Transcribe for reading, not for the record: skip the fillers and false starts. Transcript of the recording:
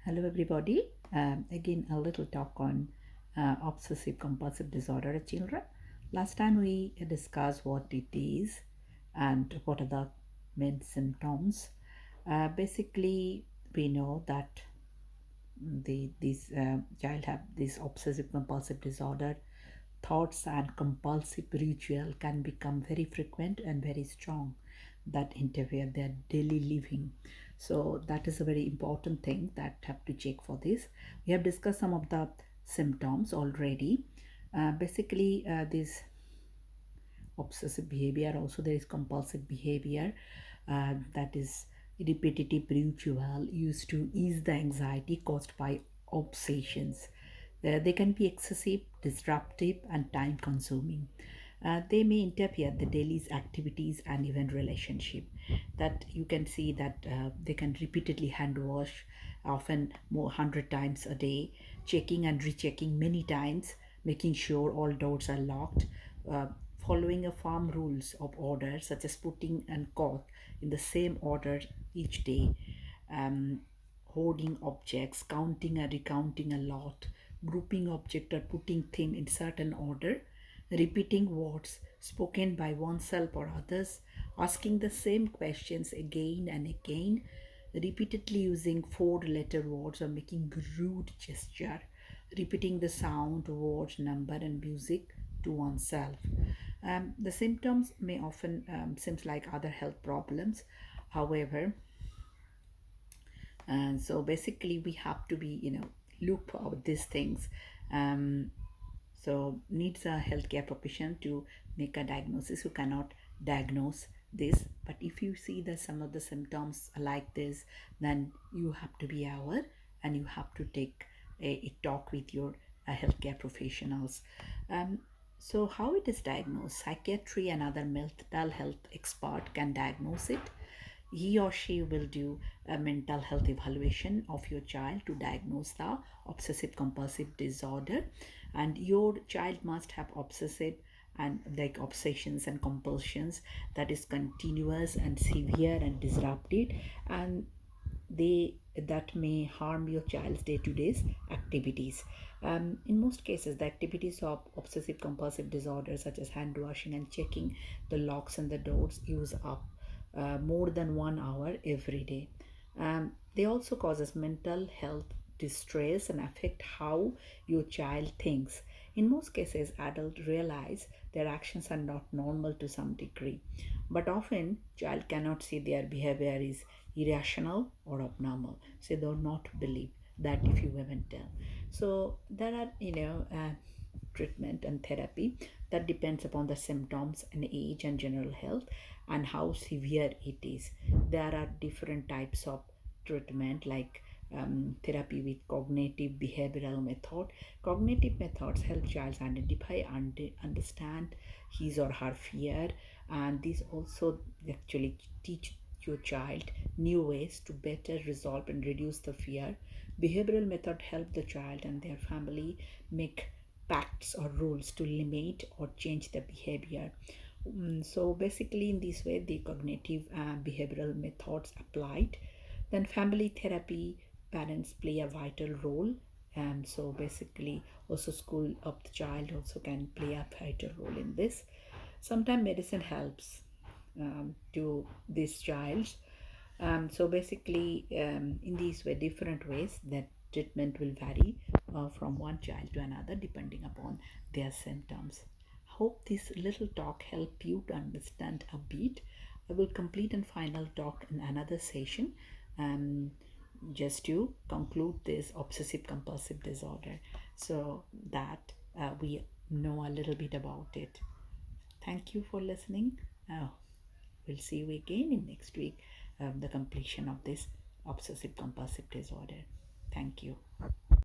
Hello, everybody. Again, a little talk on obsessive compulsive disorder in children. Last time we discussed what it is and what are the main symptoms. Basically, we know that this child have this obsessive compulsive disorder. Thoughts and compulsive ritual can become very frequent and very strong that interfere their daily living. So that is a very important thing that have to check for this. We have discussed some of the symptoms already. Basically, this obsessive behavior, also there is compulsive behavior, that is repetitive ritual used to ease the anxiety caused by obsessions. They can be excessive, disruptive, and time consuming. They may interfere the daily's activities and even relationship. That you can see that they can repeatedly hand wash, often more 100 times a day, checking and rechecking many times, making sure all doors are locked, uh, following a farm rules of order, such as putting and cork in the same order each day, um, hoarding objects, counting and recounting a lot, grouping object or putting thing in certain order, repeating words spoken by oneself or others, asking the same questions again and again, repeatedly using four-letter words or making rude gesture, repeating the sound, word, number, and music to oneself. The symptoms may often seem like other health problems. However, and so basically we have to be look out these things. um, so needs a healthcare professional to make a diagnosis who cannot diagnose this. But if you see that some of the symptoms are like this, then you have to be aware and you have to take a talk with your healthcare professionals. So how it is diagnosed? Psychiatry and other mental health expert can diagnose it. He or she will do a mental health evaluation of your child to diagnose the obsessive compulsive disorder. And your child must have obsessive and like obsessions and compulsions that is continuous and severe and disrupted, and they that may harm your child's day-to-day activities. In most cases, the activities of obsessive compulsive disorder, such as hand washing and checking the locks and the doors, use up more than 1 hour every day. They also causes mental health distress and affect how your child thinks. In most cases, adults realize their actions are not normal to some degree, but often child cannot see their behavior is irrational or abnormal, so they do not believe that if you haven't tell. So there are treatment and therapy that depends upon the symptoms and age and general health and how severe it is. There are different types of treatment, like therapy with cognitive behavioral method. Cognitive methods help child identify and understand his or her fear, and these also actually teach your child new ways to better resolve and reduce the fear. Behavioral method help the child and their family make pacts or rules to limit or change the behavior. So basically, in this way, the cognitive behavioral methods applied. Then family therapy, parents play a vital role, and so basically, also school of the child also can play a vital role in this. Sometimes medicine helps to this child. So basically, in these way, different ways that treatment will vary from one child to another depending upon their symptoms. Hope this little talk help you to understand a bit. I will complete and final talk in another session, um, just to conclude this obsessive compulsive disorder, so that we know a little bit about it. Thank you for listening. We'll see you again in next week, the completion of this obsessive compulsive disorder. Thank you.